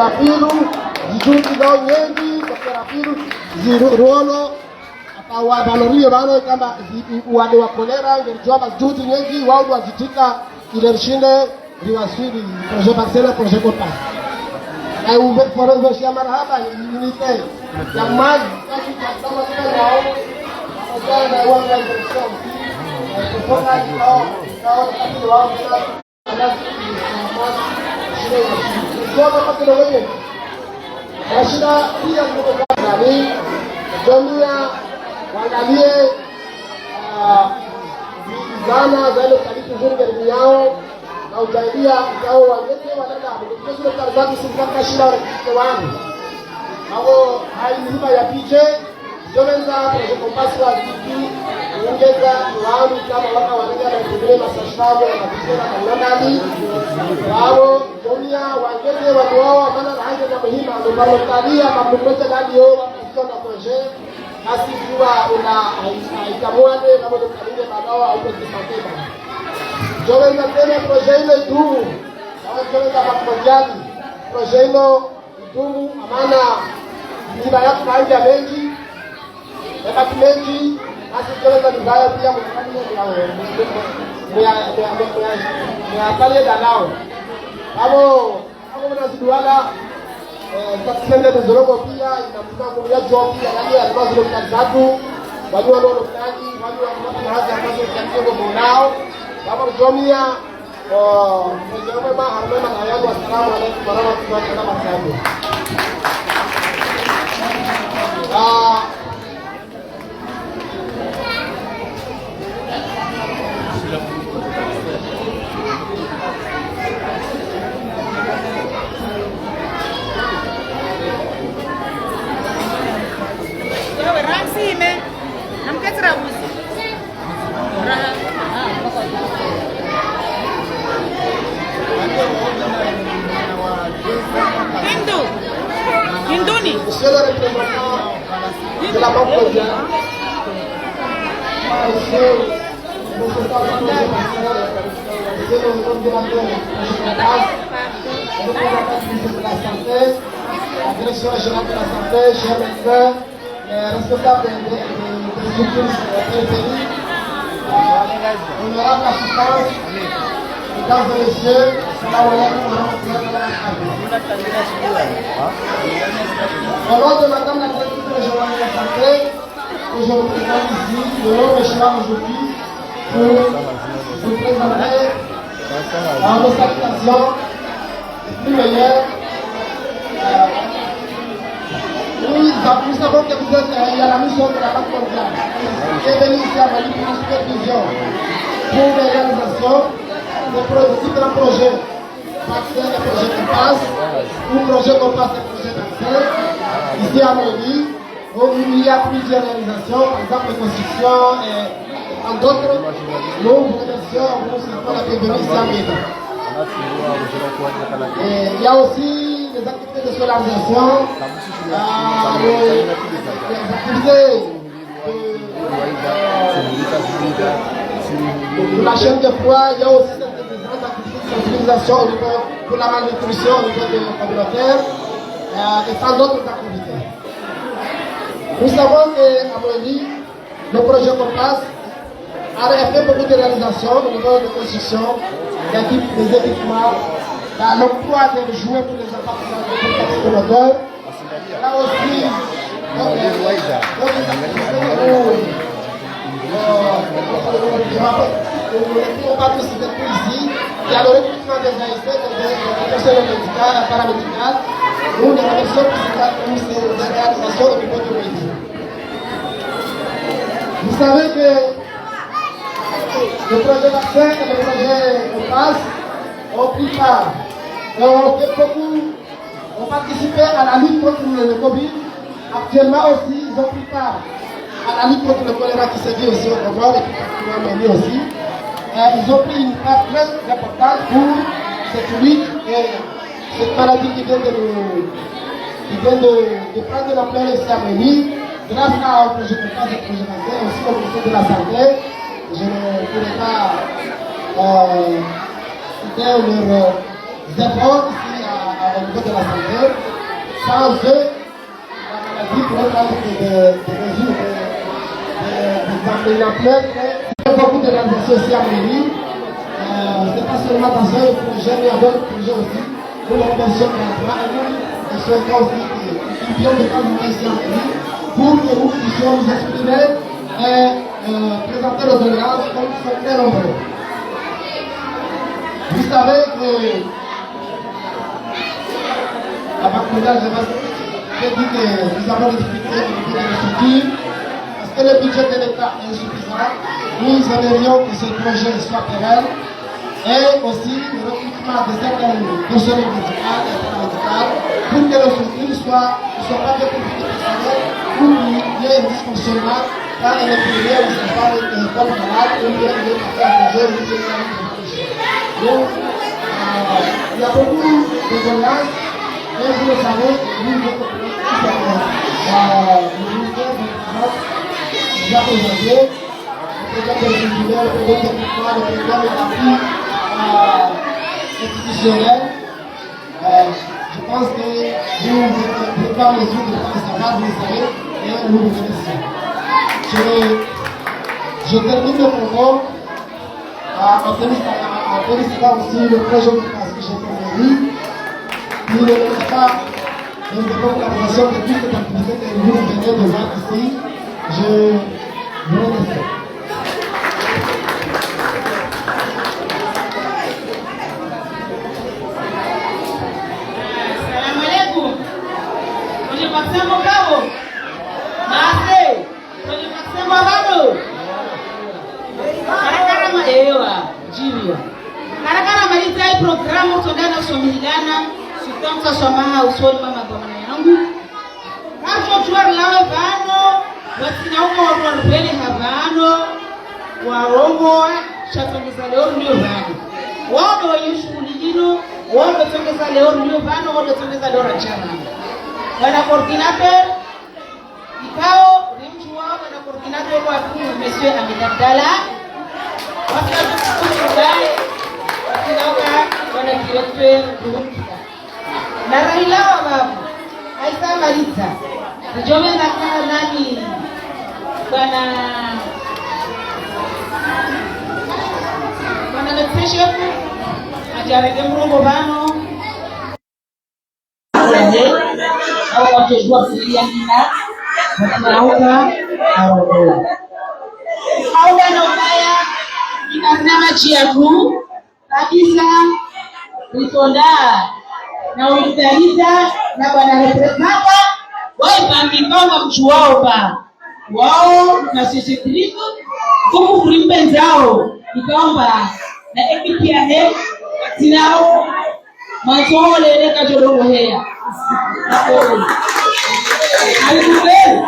Apilo, zijuti nyingi kwa apilo, ziruolo akawa balorio bano kama wale wa kolera ngerjoba zijuti nyingi wao wazitika ile shinde riwasiri projet parcela projet kota. Ai uve foro vya marhaba unite ya maji kama kama wao na wao wa direction. Kutoka hao wao kwa sababu Rashida pia kutoka nani dunia waangalie zana za ile kalifu nzuri karibu yao na ujaidia yao wangete wanada kwa sababu kazi sifaka shida wangu hao hainiba ya piche Jovenza kwa wa kitu ongeza wao kama waka wanaenda na kuendelea masashabo na kuendelea na ndani wao dunia wangeze wao maana haja na muhimu ndio talia mamlokete ndani yao wakisoma projet basi kuwa una ikamwade kama ndio kalile madawa au kusipatema Jovenza tena projet ile tu na Jovenza kwa projet ile tu maana ni baya kuanza mengi mengi asikeleza vibaya pia mwanafanya danao hapo mnaziduana takisende dozorogo pia inafuta kulia job pia ndio albazo tatu wale wanaofanya wale haja ambazo kiango mwanao hapo jomia mjomba harmema na yangu assalamu alaykum warahmatullahi wabarakatuh. Monsieur le représentant de la Banque mondiale, monsieur le coordinateur de la santé, la direction régionale de la santé, chers médecins, les responsables des structures périphériques, honorable assistance, mesdames et messieurs, salam alaikum wa rahmatullahi wa barakatuh. Au nom de madame la directrice régionale de la santé, que je représente ici, de l'homme échelon aujourd'hui, pour vous présenter nos salutations les plus meilleures. Nous savons que vous êtes il y a la mission de la Banque mondiale qui est venue ici à Mali pour une supervision pour les réalisations de différents projets. Vaccins, les projets qui passent, ou projets qu'on passe, les projets vaccins. Ici à Mali, où il y a plusieurs réalisations, par exemple les constructions et en d'autres, nous vous remercions, nous savons la bienvenue ici à Mali. Et il y a aussi les activités de scolarisation, les activités de la chaîne de froid, il y a aussi des activités de sensibilisation pour la malnutrition au niveau des communautaires et tant d'autres activités. Nous savons qu'à Mali, le projet Compass a fait beaucoup de réalisations au niveau de construction, des équipements, l'emploi des jouets pour les enfants communautaires. Là aussi, on va participer ici. Il y a le recrutement des AIC, des personnels médicales, paramédicales. Nous les remercions pour ces réalisations au niveau de l'OIT. Vous savez que le projet vaccin et le projet Compass ont pris part et ont fait beaucoup, ont participé à la lutte contre le Covid. Actuellement aussi, ils ont pris part à la lutte contre le choléra qui sévit aussi au Congo et particulièrement aussi. Ils ont pris une part très importante pour cette lutte et cette maladie qui vient de prendre l'ampleur ici à Mali, grâce au projet Compass et au projet vaccin, aussi au ministère de la Santé. Je ne pourrais pas citer leurs efforts ici au niveau de la santé. Sans eux, la maladie pourrait être des mesures, des ampleurs. Il y a beaucoup d'organisations aussi à mairie. Ce n'est pas seulement dans ce projet, mais il y a d'autres projets aussi. Pour la pension de l'emploi, et nous souhaitons aussi qu'ils viennent de prendre ici en mairie pour que nous puissions nous exprimer et présenter nos doléances comme ils sont très nombreux. Vous savez que la Banque mondiale j'ai dit que nous avons des difficultés au niveau de la structure parce que le budget de l'État est insuffisant. Nous aimerions que ce projet soit pérenne et aussi le recrutement de certaines personnes médicales et paramédicales pour que nos structures ne soient pas des conflits de personnel ou qu'il y ait un dysfonctionnement quand elle est privée ou c'est pas une école malade ou bien il y a un projet ou bien donc il y a beaucoup de doléances. Et vous le savez, nous, notre ministère de la Finance nous a présenté le programme de l'ingénieur, le programme techniquement, le programme d'appui institutionnel. Je pense que vous n'êtes pas en mesure de faire savoir, vous le savez, et nous vous remercions. Je termine le propos en félicitant aussi le projet de que j'ai fait. Nous ne mettons pas dans une collaboration de toutes les activités que vous venez de voir ici. Je vous remercie. Salam alaikum. Kwenye pasemo kawo. Maase. Kwenye pasemo bado. Karakara maewa. Jiwa. Karakara malitai programu tondana somilana. Sitamka somaha usoni mama kwa maana yangu. Kacho chuar lawe vano. Wasinauka warupele havano. Warongo. Shatongeza leo ndio vano. Wado wenye shughuli jino. Wado tongeza leo ndio vano. Wado tongeza leo rachana. Wana coordinator. Ikao. Rimchu wao. Wana coordinator kwa kumu Monsieur Hamid Abdalla. Wasinauka. Wana director kuhumika. Na Raila wa babu Aisa Maliza Njome na kana nani Bwana Metseshefu ajarege mrongo bano au wachojua filia nina wanauka arodoa au bana ubaya inasema chia tu kabisa Risonda na ulitalita na bwana representanta waipambipanga mchu wao ba wao na sisi Kristo kuku kulimpenzao ikaomba na ekiti ya he sinao mazole leka jodongo hea alikubeli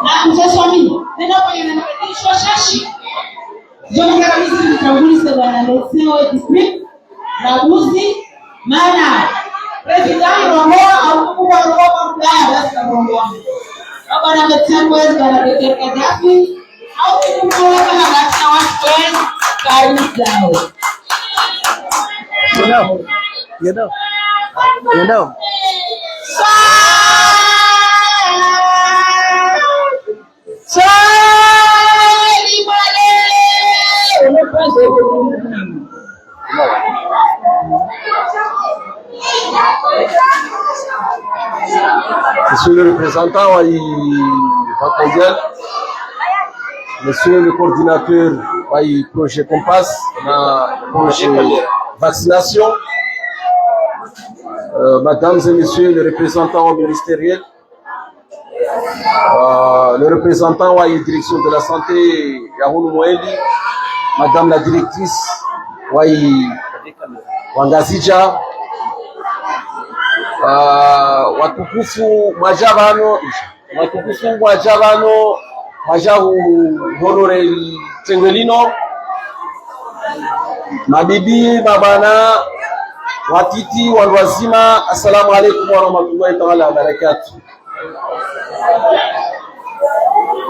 na mseswami nena kwa yana shashi John Karamisi mtangulizi bwana Leseo district na Buzi maana president Romoa au mkuu wa Romoa mbaya basi na Romoa. Bwana Mtengwezi bwana Dr. Gaddafi au mkuu wa kama basi watu karibu zao. You know. Monsieur le représentant du Banque mondiale, Monsieur le coordinateur du projet Compass, projet vaccination, Mesdames et Messieurs les représentants ministériels, le représentant de la direction de la santé, Yahoun Moueli, Madame la directrice, Wangazija, watukufu majabano, majahu honorary Tengelino, mabibi, mabana, watiti, walwazima, assalamu alaikum wa rahmatullahi ta'ala wa barakatuh.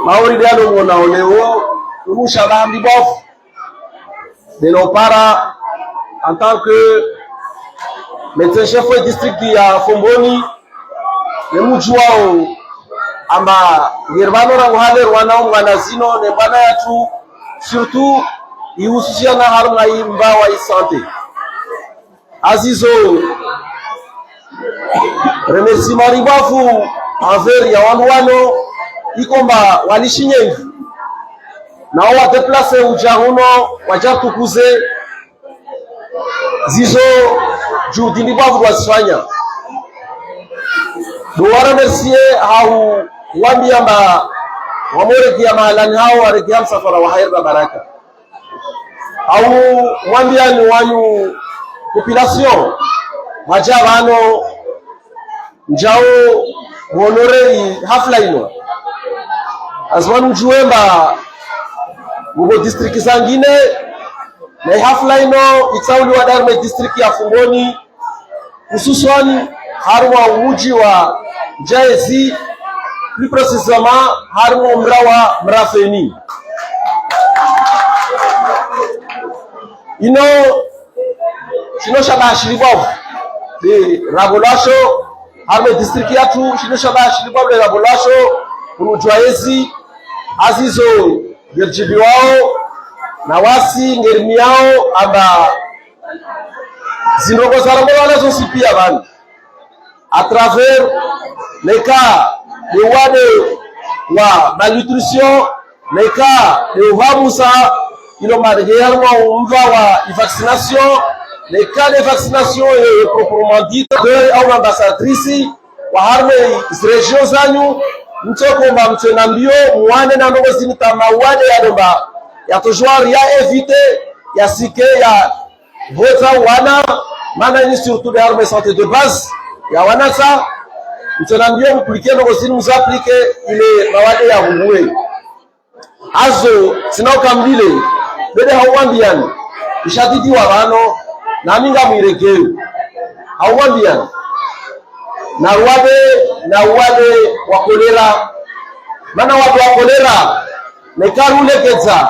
Maori dialo mona oleo, umusha bambi bof. De no para en tant que médecin-chef du district ya Fomboni, nemujwao amba yerbano ranguhale rwanao mwanazino nembana yatu surtout ihususiana harunga imba wa isante azizo remerciement ribafu envers ya wanwano ikomba walishinyengi nao wadeplace ujahuno wajatukuze zizo juhudi ribafu wasifanya duwara mercier hau wambiamba wamorekia mahalani hao warekia msafara wa hairba baraka au mwambia ni wanyu population majabano njao honorei hafla ino azwanu juemba mubo district zangine na hafla ino itsauli wa Darme district ya Fomboni hususan harwa umuji wa Jaezi plus précisément harwa mrawa mrafeni ino shino shabashiribwavu de rabolasho harme district yatu shino shabashiribwavu de rabolasho kunujwaezi azizo gerjibi wao na wasi ngerimi yao aba zinrogo zarango wanazo sipia bani à travers les cas de wade wa malnutrition les cas de wamusa ilo marigeyarwa umva wa vaccination les cas de vaccination est proprement dit au ambassadrice wa harme région zanyu mtoko mba mtenambio muane na ndogo zinita mawade ya domba ya toujours ya éviter ya sike ya vota wana mana ni surtout de harme santé de base ya wana sa mtenambio mpliquer ndogo zinu mzaplike ile mawade ya huwe azo sinaokambile bede hauambiani ishadidi wa bano na minga mwiregeu hauambiani na wade wa kolera mana watu wa kolera nekarulekeza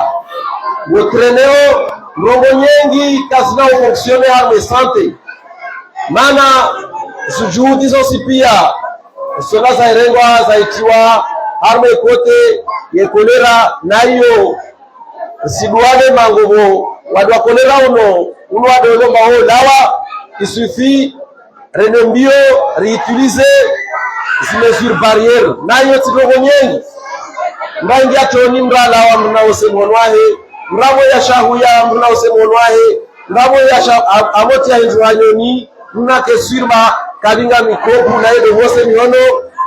wetreneo mrongo nyengi kasina ufonctionne harme sante mana sujuhudi zosi pia sola za irengwa za itiwa harme kote ye kolera nayo siduade mangobo wadu wa kolera uno wade olomba ho lawa il suffit renembio réutiliser ces mesures barrières nayo tirogo nyengi mbangi atoni mrala wa mnaosemonwahe mrabo ya shahuya mnaosemonwahe mrabo ya amoti ya hinjuanyoni mnake surma kabinga mikobu na ile wose miono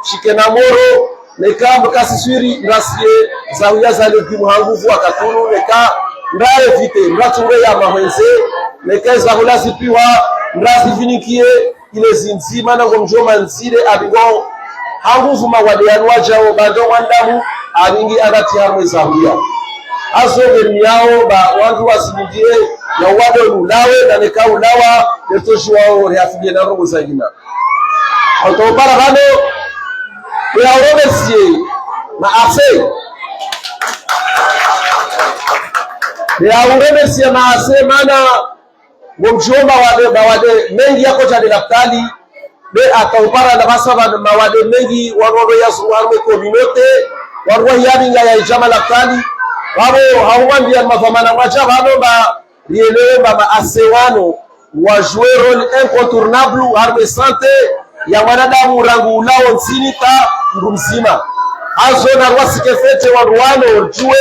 shikena moro neka mkasi suri ndasie zahuya za legumu hanguvu akatunu neka ndae vite mrature ya mahwenze neka zahula zipiwa ndazi vinikie ile zinzima na ngomjoma nzile abingo hanguvu mawade yanwajao bando wandamu abingi agati harme zahuya azo yao ba wangu wasimidie ya wado lulawe na neka ulawa netoshi wao reafidie na rogo zagina autobara hano ya remercier na ase ya remercier na ase mana ngomjoma wade mengi yako cha daktari be ataupara na basaba mawade mengi wanodo ya suwarme communauté warwa yabinga ya jama daktari wabo hawambia mafamana mwacha bano ba rielewe ba asewano wa jouer rôle incontournable harme santé ya wanadamu rangu ulao nsinita mzima azo na rwasike fete wanwano jue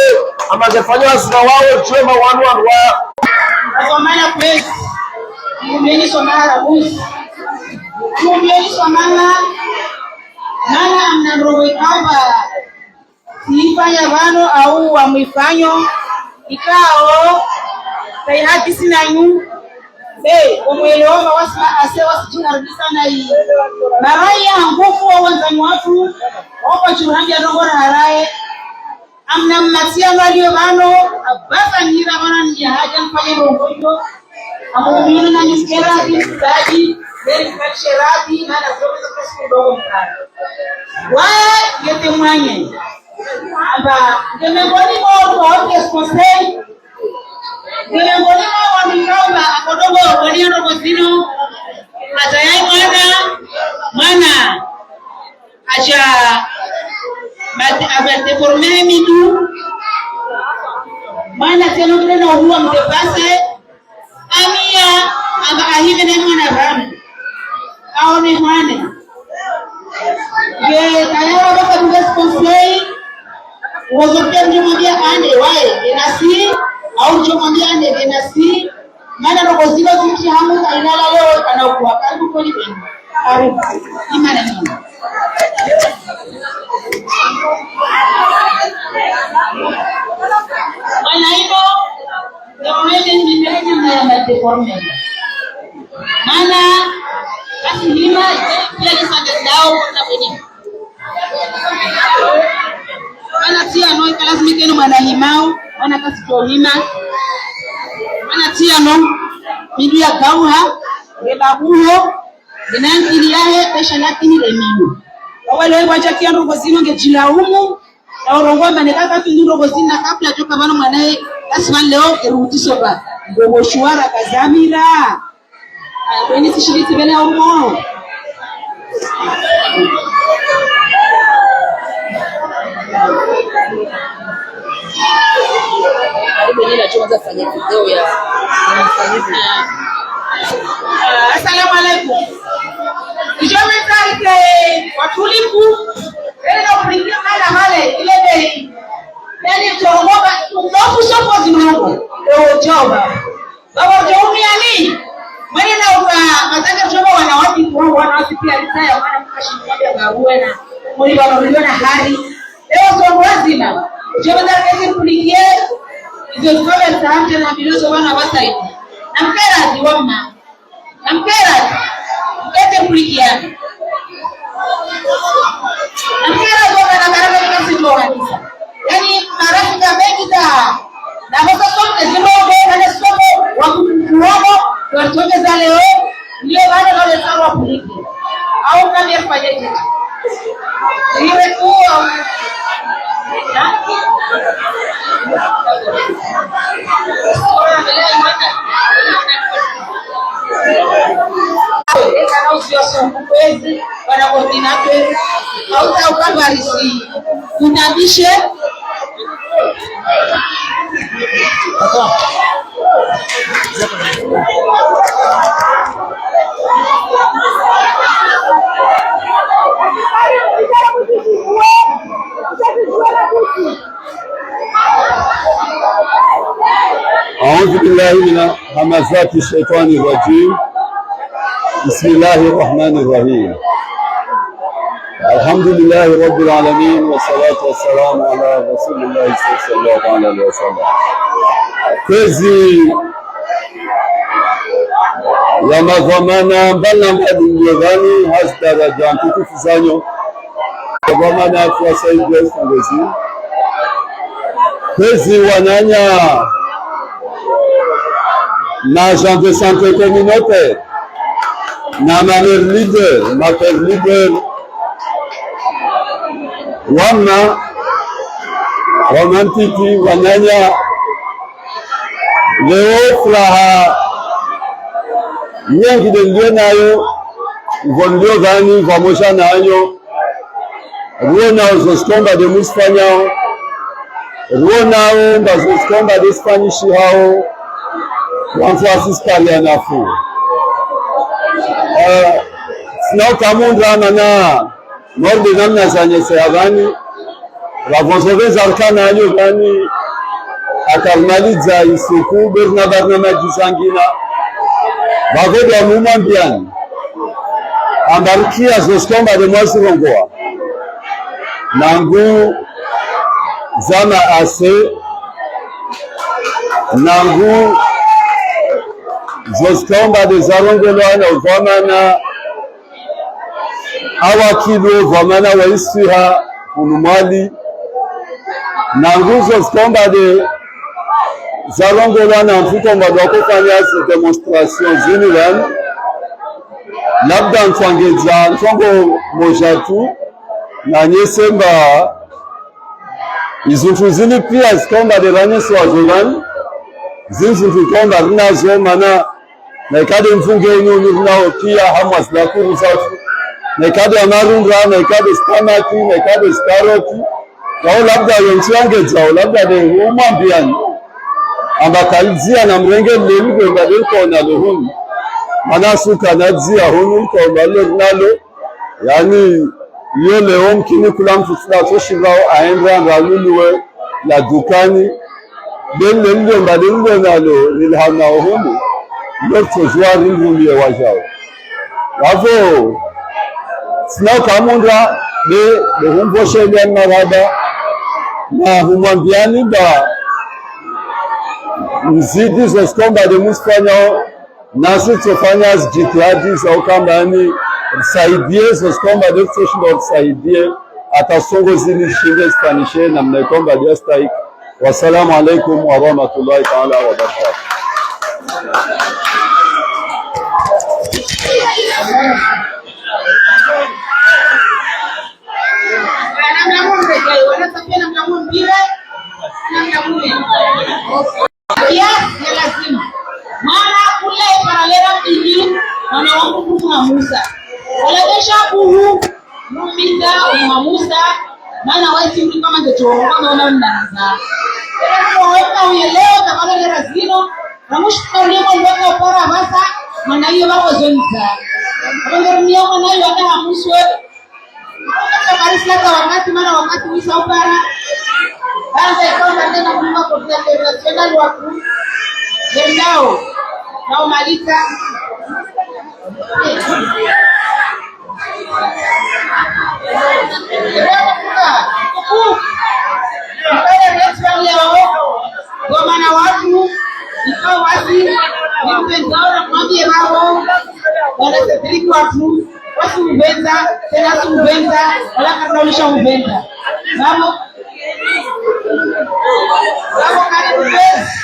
amagefanya wazima wao jue mawanu wanwa Somana kwezi kumeni somana rabusi kumeni somana nana mnamrowe kamba siifanya vano au wamifanyo ikao saihati sinanyu omweleoma wasima ase wasijinarudisa na hii maraya ngufu wa wanzani watu wapa churuhambi ya nongora haraye amna mnatia walio vano abasa nira wana njihaja mfanya rongojo amumino na niskerati mtaji beri mkachirati na nazoeza kasi kudogo mkara wae yete mwanye amba ngemegoni moro wa orkes konsei miongoni mwa wanaomba akodogo walio rozino atayai mwana aja abadeforme midu mwana tena kuna huwa mtepase amia aba ahive na mwana ramu aone mwana ye tayari baka dugas konsei wazopia mjomwambia ane wae denasi au mjomwambia ane denasi mana rokozilo ziti hamu kainala leo anakuwa karibu kweli beni karibu imana nini wana hivyo government nimeje na madeforme mana kasi hima pia ni sande dao na beni mana tia no ikalazimike no mwana himao wana kasi tohima mana tia no midu ya gauha rebabuho dinantili yahe pesha lakini lemimu wale wacha kiando gozino ngejilaumu na urongo manekaka kindu gozina kabla joka bana mwanae asman leo erutiso ba ngobo shwara kazamira beni tishiriti bena umo Alibonela tuanza kufanya video ya Assalamu alaikum. Kijome taite watulivu ele kulingia mala ile bei. Yani tuongoba ndofu soko zinongo. Joba. Baba jomi ani. Mwana na uka mataka joba wanawati kwa wanawati pia litaya wana mkashimia garuena. Mwili wanaliona hari. Leo soko wazima. Joba ndio kulingia hizo kwa sababu na bilozo wana wasaidi. Namkera diwama. Namkera ete kulikiana. Namkera zoga na baraka kasi joga kabisa. Yaani marafiki mengi da. Na basa sote zirogo na somo wa kukuomo kwa toke za leo ndio wale wale sawa kuliki. Au kama yafanye kitu. Iwe tu kana usioso kwezi wana koordinate au ukabarisi kunabishe أعوذ بالله من همزات الشيطان الرجيم بسم الله الرحمن الرحيم الحمد لله رب العالمين والصلاة والسلام على رسول الله صلى الله عليه وسلم كذي لما ضمنا بلنا بدنيغاني هز درجان تكفزانيو ضمنا فوساي بلس ngezi كذي wananya l'agent de santé communautaire, na ma mère leader, wana romantiki wananya leo furaha nyingi ndio nayo ndio gani pamoja nayo ruona uzoskomba de muspanyao ruona uzoskomba de spanish hao Francis Kalianafu. Sina kamundra na morde namna zanye sayavani ravozoveza arkana ayo gani akalmaliza isiku berna barnamaji zangina vagoda mumambiani ambarikia zoskomba de mwasirongoa nangu zama ase nangu zoskomba de zarongolwana uvamana awakilu uvamana waisiha kunumali nangu zoskomba de zarongolwana mfukomba wakufanya demonstration zinilan labda mfangeza mfongo moja tu na nyesemba izuntu zini pia zkomba de ranyeswa zolan zinzi tukonga rinazo mana na ikade mfunge nyunyu nao pia hamu aslakuru sauti na ikade amarunga na ikade stamati na ikade skaroti wao labda yenchiange zao labda de umambiani amba kalizia na mrenge lelugwe mbadiko na lohuni mana suka nazia hunu kwa nalo yani iyo leo mkini kula mfusila toshirao aendra ngaluluwe la dukani dele ndio mbadiko nalo nilhana hunu L'autre joueur il wajao. Bravo. Sina kamunda de humboshe ya marada na humwambiani ba mzidi zoskomba de musfanya nasi tofanya jitihadi za ukambani saidie zoskomba de station saidie atasongo zili shinde spanishe na mnakomba dia staik. Wassalamu alaikum wa rahmatullahi ta'ala wa barakatuh. Manayo ba wazonza abangorumia manayo ada hamuswe karisla wakati mana wakati wisa upara anza ikawa tena kulima kwa international watu ndio nao malika goma na watu ikawa wazi Nipendora mwambie wao wanasatiriki watu wasubenda tena subenda wala kadaulisha ubenda babo karibu besi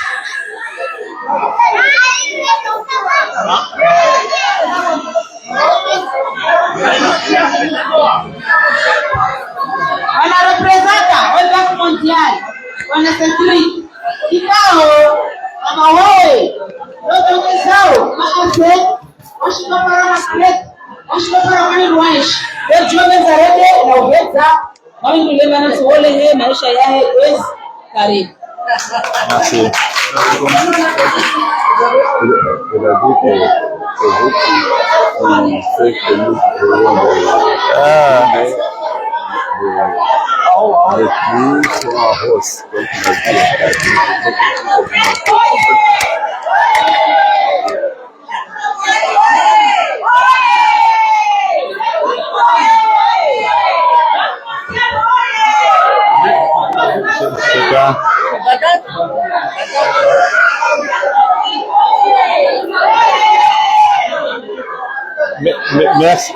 wana representa World Mondial wana satiriki kikao ama wewe ndio zao maase washikapara na plate washikapara mani ruish ndio jobe zarede na ubeta wao ndio lemana tuole he maisha yae kwezi karibu merci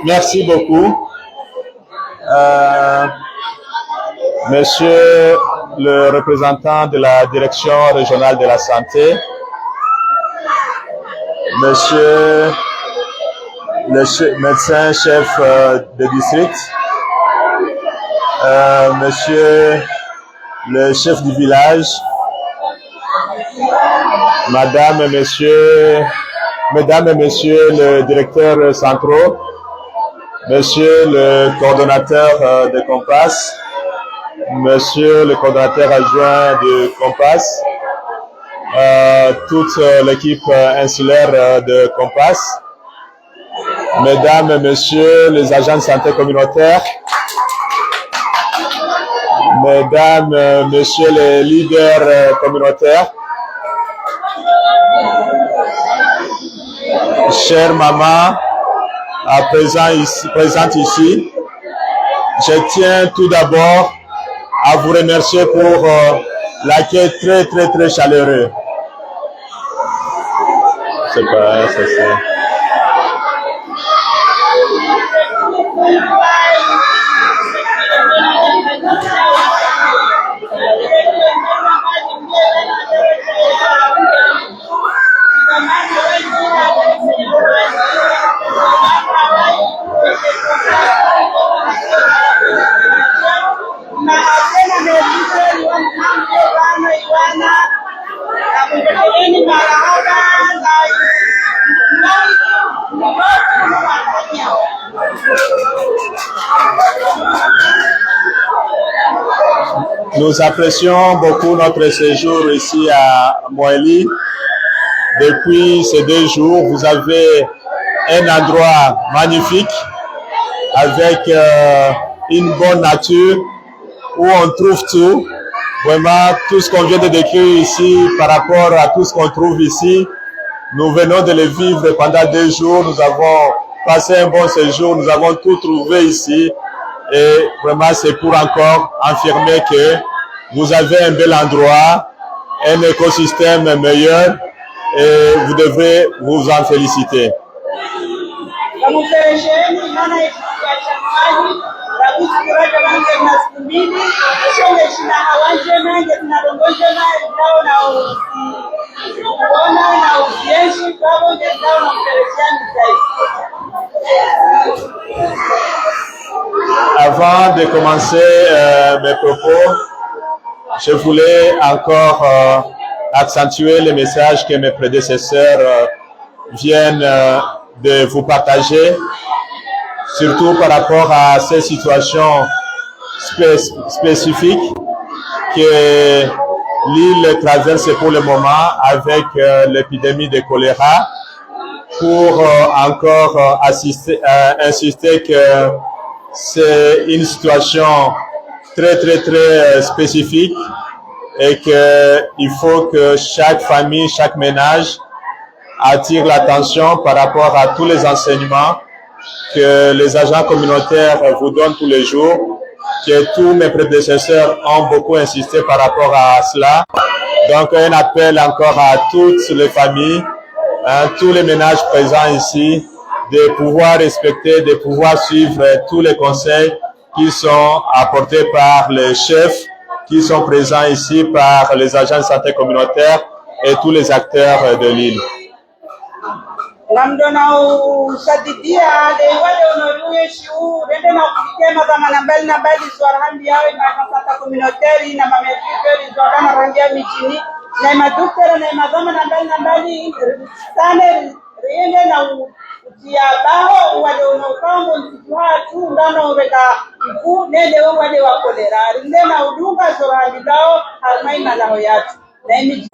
Merci beaucoup. Monsieur le représentant de la direction régionale de la santé, monsieur le médecin chef de district, monsieur le chef du village, mesdames et messieurs le directeur central, monsieur le coordonnateur de Compass, monsieur le coordonnateur adjoint de Compass, toute l'équipe insulaire de Compass, mesdames et messieurs les agents de santé communautaire, mesdames, messieurs les leaders communautaires, chère maman présente ici, je tiens tout d'abord à vous remercier pour l'accueil très chaleureux. C'est pas ça, c'est... Nous apprécions beaucoup notre séjour ici à Moëli. Depuis ces 2 jours, vous avez un endroit magnifique avec une bonne nature où on trouve tout. Vraiment, tout ce qu'on vient de décrire ici par rapport à tout ce qu'on trouve ici, nous venons de le vivre pendant 2 jours. Nous avons passé un bon séjour, nous avons tout trouvé ici. Et vraiment, c'est pour encore affirmer que vous avez un bel endroit, un écosystème meilleur et vous devrez vous en féliciter. Avant de commencer mes propos, je voulais encore accentuer le message que mes prédécesseurs viennent de vous partager, surtout par rapport à ces situations spécifiques que l'île traverse pour le moment avec l'épidémie de choléra, pour encore insister que c'est une situation très spécifique et qu'il faut que chaque famille, chaque ménage attire l'attention par rapport à tous les enseignements que les agents communautaires vous donnent tous les jours, que tous mes prédécesseurs ont beaucoup insisté par rapport à cela. Donc un appel encore à toutes les familles, tous les ménages présents ici, de pouvoir respecter, de pouvoir suivre tous les conseils qui sont apportés par les chefs qui sont présents ici, par les agents de santé communautaire et tous les acteurs de l'île.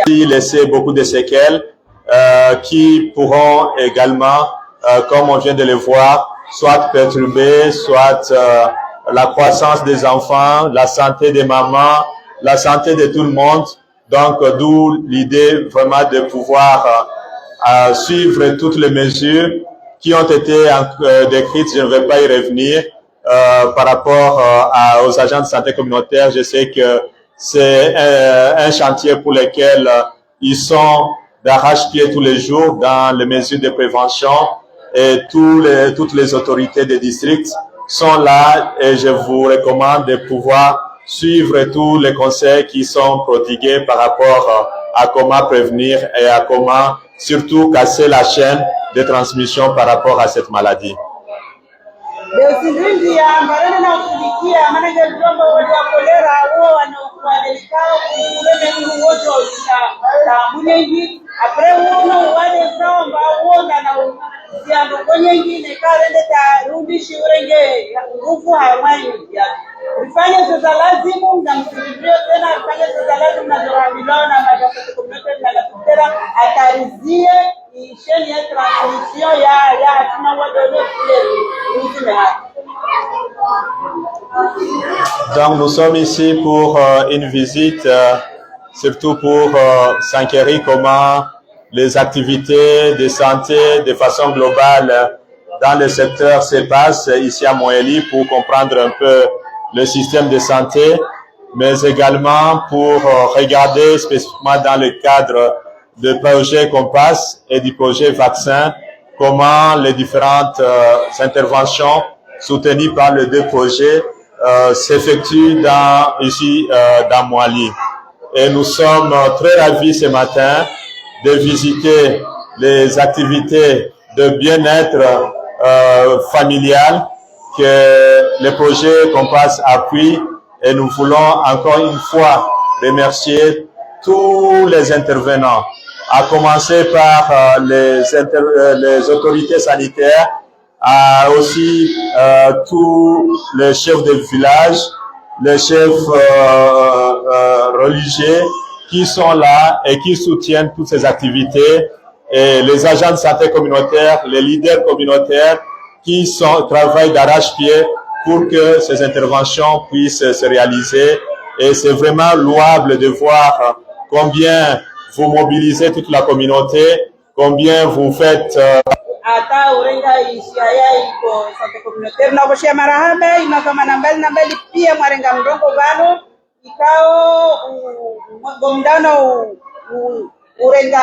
Laisser beaucoup de séquelles qui pourront également, comme on vient de le voir, soit perturber, soit la croissance des enfants, la santé des mamans, la santé de tout le monde. Donc, d'où l'idée vraiment de pouvoir suivre toutes les mesures qui ont été décrites. Je ne vais pas y revenir par rapport aux agents de santé communautaire. Je sais que c'est un chantier pour lequel ils sont d'arrache-pied tous les jours dans les mesures de prévention et toutes les autorités des districts sont là et je vous recommande de pouvoir suivre tous les conseils qui sont prodigués par rapport à comment prévenir et à comment surtout casser la chaîne de transmission par rapport à cette maladie. Rifanye sasa lazimu na msibibio tena rifanye sasa lazimu na zoramilao na majasati community na latutera atarizie isheni ya transmission ya hatuna wadole kule mzime hati. Donc nous sommes ici pour une visite, surtout pour s'enquérir comment les activités de santé de façon globale dans le secteur se passent ici à Moëli pour comprendre un peu le système de santé, mais également pour regarder spécifiquement dans le cadre de projets Compass et du projet vaccin, comment les différentes interventions soutenues par les 2 projets s'effectuent ici dans Moëli. Et nous sommes très ravis ce matin de visiter les activités de bien-être familial que le projet Compass appuie et nous voulons encore une fois remercier tous les intervenants, à commencer par les autorités sanitaires, aussi tous les chefs de village, les chefs religieux qui sont là et qui soutiennent toutes ces activités, et les agents de santé communautaire, les leaders communautaires qui travaillent d'arrache-pied pour que ces interventions puissent se réaliser. Et c'est vraiment louable de voir combien vous mobilisez toute la communauté, combien vous faites hata urenga ishaya iko sante communautaire na boshia marahaba inakama na mbali pia mwarenga mdongo vano ikao gomdano urenga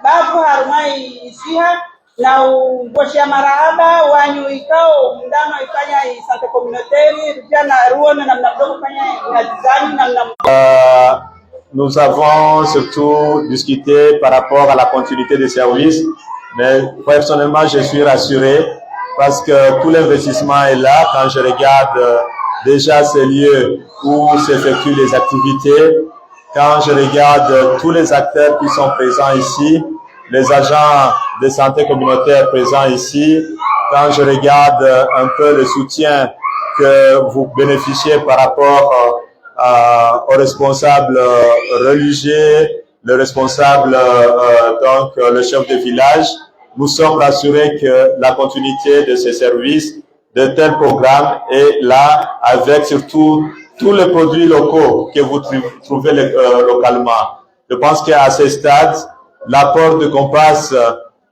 babu harumai ishiha na boshia marahaba wanyu ikao mdano ifanya sante communautaire jana ruona na mdongo fanya ngazani na nous avons surtout discuté par rapport à la continuité des services. Mais personnellement, je suis rassuré parce que tout l'investissement est là. Quand je regarde déjà ces lieux où s'effectuent les activités, quand je regarde tous les acteurs qui sont présents ici, les agents de santé communautaire présents ici, quand je regarde un peu le soutien que vous bénéficiez par rapport aux responsables religieux, le responsable, donc le chef de village, nous sommes rassurés que la continuité de ces services, de tels programmes est là, avec surtout tous les produits locaux que vous trouvez localement. Je pense qu'à ce stade, l'apport de Compass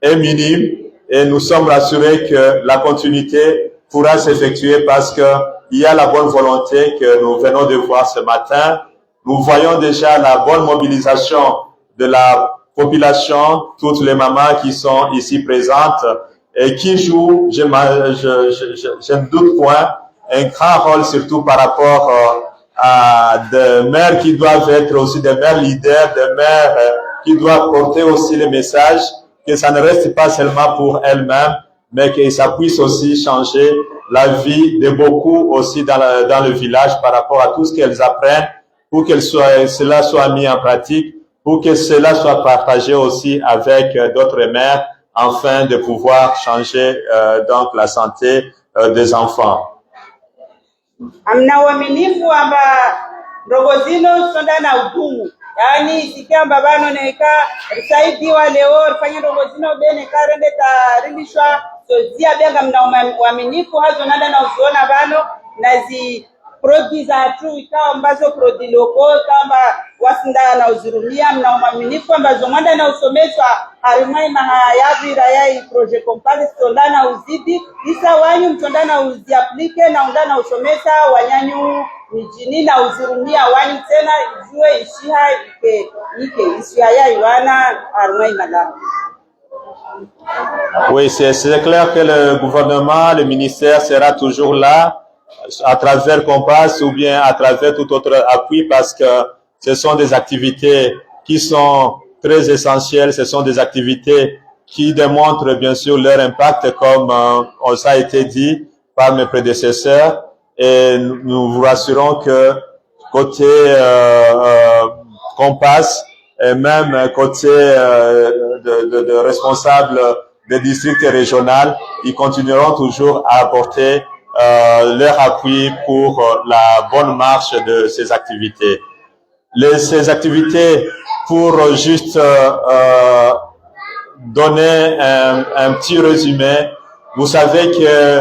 est minime et nous sommes rassurés que la continuité pourra s'effectuer parce que il y a la bonne volonté que nous venons de voir ce matin. Nous voyons déjà la bonne mobilisation de la population, toutes les mamans qui sont ici présentes et qui jouent, je ne doute point, un grand rôle surtout par rapport à des mères qui doivent être aussi des mères leaders, des mères qui doivent porter aussi le message que ça ne reste pas seulement pour elles-mêmes, mais que ça puisse aussi changer la vie de beaucoup aussi dans le village par rapport à tout ce qu'elles apprennent, pour que cela soit mis en pratique, pour que cela soit partagé aussi avec d'autres mères, afin de pouvoir changer donc la santé des enfants. Amna uaminifu amba rogozino sonda na utumu, yani sikiamba bano neka risaidiwa leo fanya rogozino bene karende tarilishwa sozia benga mna uaminifu hazo nada na usiona bano nazi produits za tu ikawa ambazo produits locaux kama wasinda na uzurumia mna uaminifu ambazo mwanda na usomeshwa harimai mahayavi rayai project company tondana uzidi isa wanyu mtondana uziaplike na undana usomesha wanyanyu mijini na uzurumia wanyu tena ijue ishiha ike ishiaya iwana harimai mala. Oui, c'est clair que le gouvernement, le ministère sera toujours là à travers Compass ou bien à travers tout autre appui parce que ce sont des activités qui sont très essentielles, ce sont des activités qui démontrent bien sûr leur impact comme ça a été dit par mes prédécesseurs et nous vous rassurons que côté Compass et même côté de responsables des districts régionaux, ils continueront toujours à apporter leur appui pour la bonne marche de ces activités. Ces activités, pour juste donner un petit résumé, vous savez que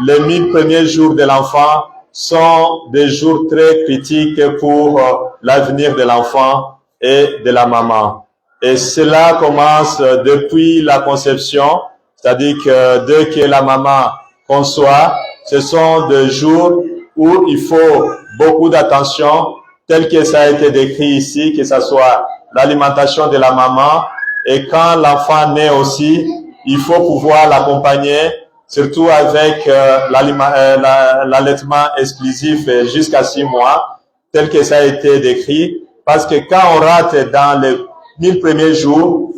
les 1000 premiers jours de l'enfant sont des jours très critiques pour l'avenir de l'enfant et de la maman. Et cela commence depuis la conception, c'est-à-dire que dès que la maman conçoit, ce sont des jours où il faut beaucoup d'attention, tel que ça a été décrit ici, que ce soit l'alimentation de la maman, et quand l'enfant naît aussi, il faut pouvoir l'accompagner, surtout avec l'allaitement exclusif jusqu'à 6 mois, tel que ça a été décrit, parce que quand on rate dans les 1000 premiers jours,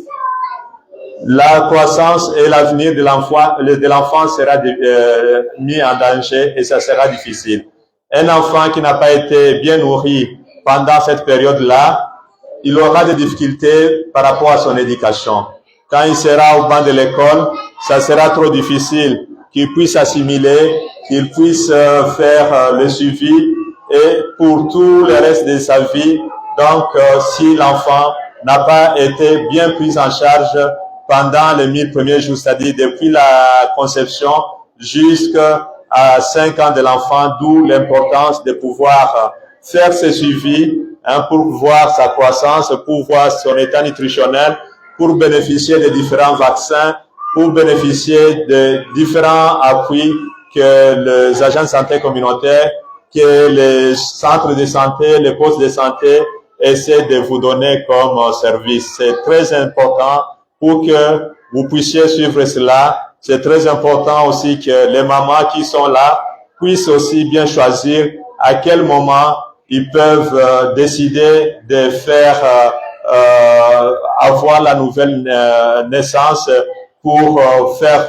la croissance et l'avenir de l'enfant sera mis en danger et ça sera difficile. Un enfant qui n'a pas été bien nourri pendant cette période-là, il aura des difficultés par rapport à son éducation. Quand il sera au banc de l'école, ça sera trop difficile qu'il puisse assimiler, qu'il puisse faire le suivi et pour tout le reste de sa vie. Donc, si l'enfant n'a pas été bien pris en charge pendant les 1000 premiers jours, c'est-à-dire depuis la conception jusqu'à 5 ans de l'enfant, d'où l'importance de pouvoir faire ce suivi pour voir sa croissance, pour voir son état nutritionnel, pour bénéficier des différents vaccins, pour bénéficier de différents appuis que les agents de santé communautaire, que les centres de santé, les postes de santé essaient de vous donner comme service. C'est très important pour que vous puissiez suivre cela. C'est très important aussi que les mamans qui sont là puissent aussi bien choisir à quel moment ils peuvent décider de faire avoir la nouvelle naissance pour faire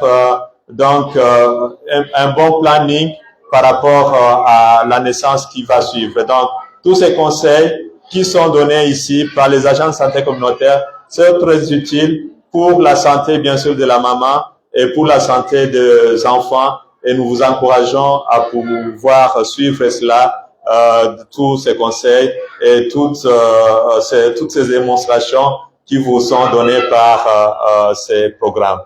donc un bon planning par rapport à la naissance qui va suivre. Donc, tous ces conseils qui sont donnés ici par les agents de santé communautaire sont très utiles pour la santé, bien sûr, de la maman et pour la santé des enfants. Et nous vous encourageons à pouvoir suivre cela, tous ces conseils et toutes ces démonstrations qui vous sont données par ces programmes.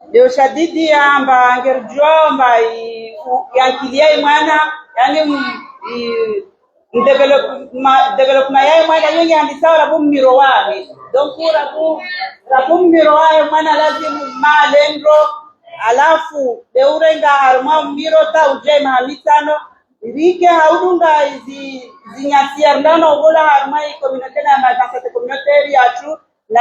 Ndio shadidi amba angerjomba yankilia mwana yani development ya mwana yenge andisawa rabu miro wake donc rabu miro wake mwana lazima malendro alafu beurenga harma miro ta uje mahalitano rike haudunga zinyasiar ndano gola harma communauté na magasa communautaire yachu na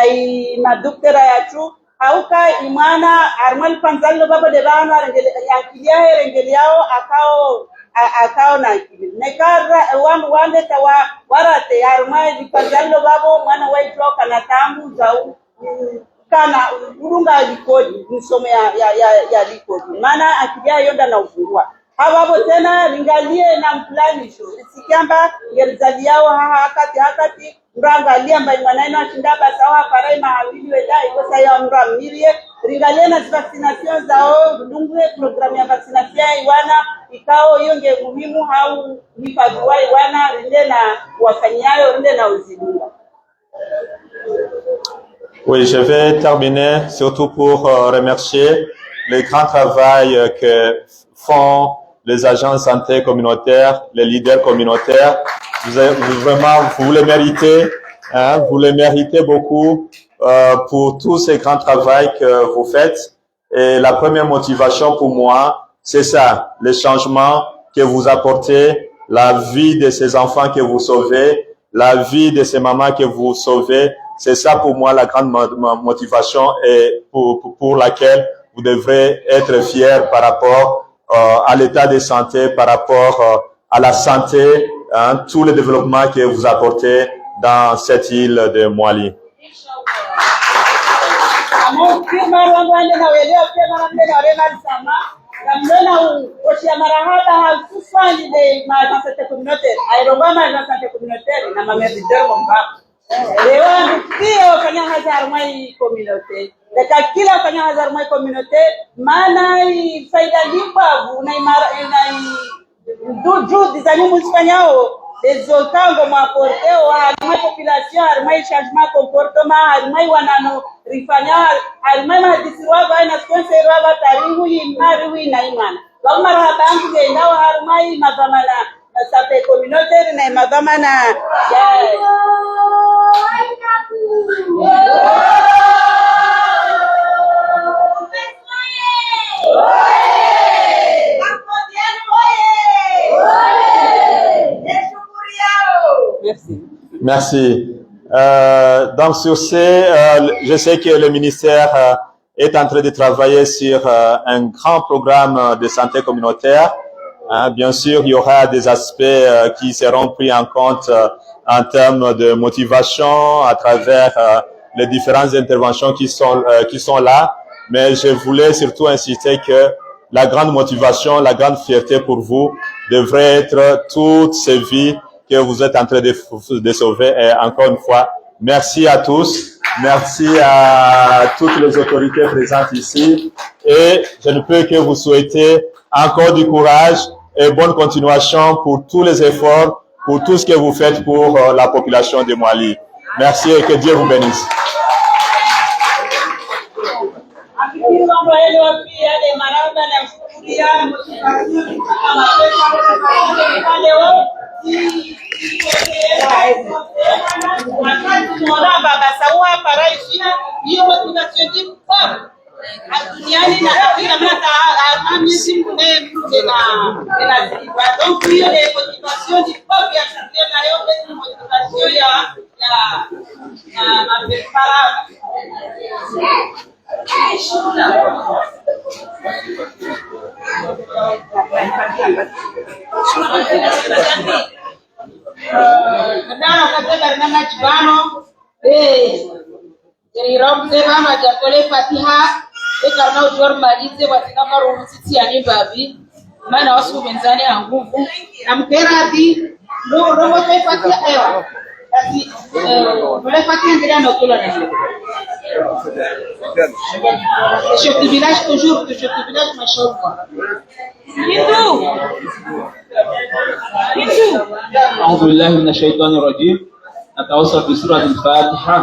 maduktera yachu hauka imana armal panzallo baba de bana yankilia herengeliao akao na akili nekara wande tawa warate armal panzallo babo mwana waitwa kana tambu za kana urunga likodi msomo ya likodi maana akilia yonda na ufungua hapo tena lingalie na mplanisho sikamba ngerzaliao hakati urangalia mbai mwanaino ashindaba sawa parai mahawili wedai kosa ya mramirie ringalie na vaccination zao ndungwe programu ya vaccination iwana ikao yonge muhimu au nifadwa iwana rinde na wafanyayo rinde na uzidunga. Oui, je vais terminer surtout pour remercier le grand travail que font les agents de santé communautaires, les leaders communautaires. Vous le méritez, vous le méritez beaucoup pour tout ce grand travail que vous faites. Et la première motivation pour moi, c'est ça, le changement que vous apportez, la vie de ces enfants que vous sauvez, la vie de ces mamans que vous sauvez. C'est ça pour moi la grande motivation et pour laquelle vous devrez être fiers par rapport à l'état de santé, par rapport à la santé, tout le développement que vous apportez dans cette île de Mwali. Leo pia kanya hazar mai communauté deka kila kanya hazar mai communauté maana faida libavu na imara na du dizani muspanyao dezotango maporteo harmai population harmai changement comportement harmai wanano rifanya harmai madisirwa baina sponsorwa batarihu imari na imana kama rahatangu ngendao harmai madhamana santé communautaire na madhamana ya Merci. Donc sur ce, je sais que le ministère est en train de travailler sur un grand programme de santé communautaire. Bien sûr, il y aura des aspects qui seront pris en compte en termes de motivation à travers les différentes interventions qui sont là. Mais je voulais surtout insister que la grande motivation, la grande fierté pour vous devrait être toutes ces vies que vous êtes en train de sauver. Et encore une fois, merci à tous. Merci à toutes les autorités présentes ici. Et je ne peux que vous souhaiter encore du courage et bonne continuation pour tous les efforts, pour tout ce que vous faites pour la population de Mali. Merci et que Dieu vous bénisse. Mana wasu benzani ya nguvu na mkerati robo taifatia ewa ati taifatia ngira na kula na chef de village toujours que chef de village machallah Hindu أعوذ بالله من الشيطان الرجيم نتوسل بسورة الفاتحة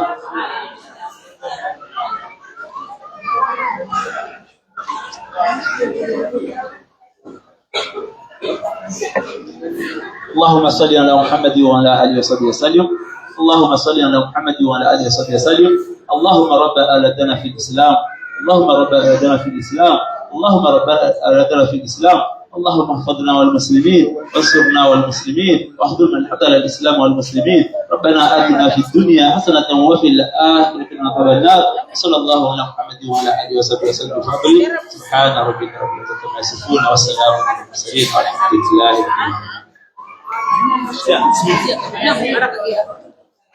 اللهم صل على محمد وعلى آله وصحبه وسلم اللهم صل على محمد وعلى آله وصحبه وسلم اللهم رب آلتنا في الإسلام اللهم رب آلتنا في الإسلام اللهم رب آلتنا في الإسلام اللهم احفظنا والمسلمين وانصرنا والمسلمين واحضر من حضر الإسلام والمسلمين ربنا آتنا في الدنيا حسنة وفي الآخرة عذاب النار صلى الله على محمد وعلى آله وصحبه وسلم سبحان ربك رب العزة عما يصفون والسلام على المرسلين والحمد لله رب العالمين.